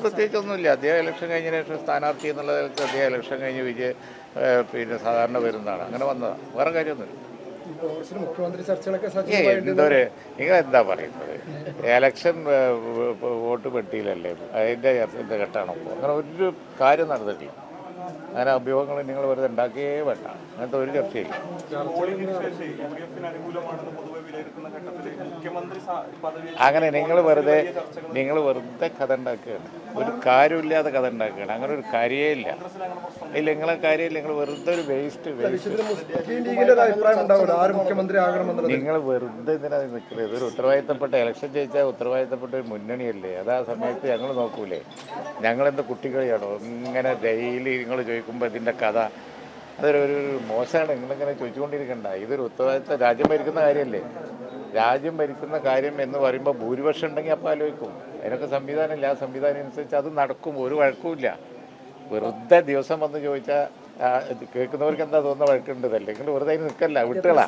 പ്രത്യേകിച്ചൊന്നുമില്ല. അദ്ദേഹം ഇലക്ഷൻ കഴിഞ്ഞ ശേഷം സ്ഥാനാർത്ഥി എന്നുള്ള നിലയ്ക്ക് അദ്ദേഹം ഇലക്ഷൻ കഴിഞ്ഞ് പിന്നെ സാധാരണ വരുന്നതാണ്. അങ്ങനെ വന്നതാണ്, വേറെ കാര്യമൊന്നുമില്ല. എന്തൊരു നിങ്ങളെന്താ പറയുന്നത്? എലക്ഷൻ വോട്ട് പെട്ടിയിലല്ലേ, അതിൻ്റെ ചർച്ച ഘട്ടമാണ് ഇപ്പോൾ. അങ്ങനെ ഒരു കാര്യം നടന്നിട്ടില്ല. അങ്ങനെ അഭ്യൂഹങ്ങൾ നിങ്ങൾ വെറുതെ ഉണ്ടാക്കിയേ വേണ്ട. അങ്ങനത്തെ ഒരു ചർച്ചയില്ല. അങ്ങനെ നിങ്ങൾ വെറുതെ കഥ ഉണ്ടാക്കുകയാണ്, ഒരു കാര്യമില്ലാതെ കഥ ഉണ്ടാക്കുകയാണ്. അങ്ങനെ ഒരു കാര്യമേ ഇല്ല. ഇല്ല, നിങ്ങളെ കാര്യമില്ല. നിങ്ങൾ വെറുതെ ഒരു വേസ്റ്റ് നിങ്ങൾ വെറുതെ ഇതിനാ നിൽക്കുന്നത്. ഇതൊരു ഉത്തരവാദിത്തപ്പെട്ട ഇലക്ഷൻ ജയിച്ചാൽ ഉത്തരവാദിത്തപ്പെട്ട ഒരു മുന്നണിയല്ലേ. അതാ സമയത്ത് ഞങ്ങൾ നോക്കൂലേ. ഞങ്ങളെന്താ കുട്ടികളിയാണോ ഇങ്ങനെ ഡെയിലി നിങ്ങൾ ചോദിക്കുമ്പോൾ ഇതിൻ്റെ കഥ? അതൊരു മോശമാണ്. നിങ്ങളിങ്ങനെ ചോദിച്ചുകൊണ്ടിരിക്കണ്ട. ഇതൊരു ഉത്തരവാദിത്തം, രാജ്യം ഭരിക്കുന്ന കാര്യമല്ലേ. രാജ്യം ഭരിക്കുന്ന കാര്യം എന്ന് പറയുമ്പോൾ ഭൂരിപക്ഷം ഉണ്ടെങ്കിൽ അപ്പോൾ ആലോചിക്കും. അതിനൊക്കെ സംവിധാനമില്ല. ആ സംവിധാനം അനുസരിച്ച് അത് നടക്കും, ഒരു വഴക്കുമില്ല. വെറുതെ ദിവസം വന്ന് ചോദിച്ചാൽ കേൾക്കുന്നവർക്ക് എന്താ തോന്നുന്ന വഴക്കുണ്ട്. അല്ലെങ്കിൽ വെറുതെ നിൽക്കല്ല, വിട്ടുകളാ.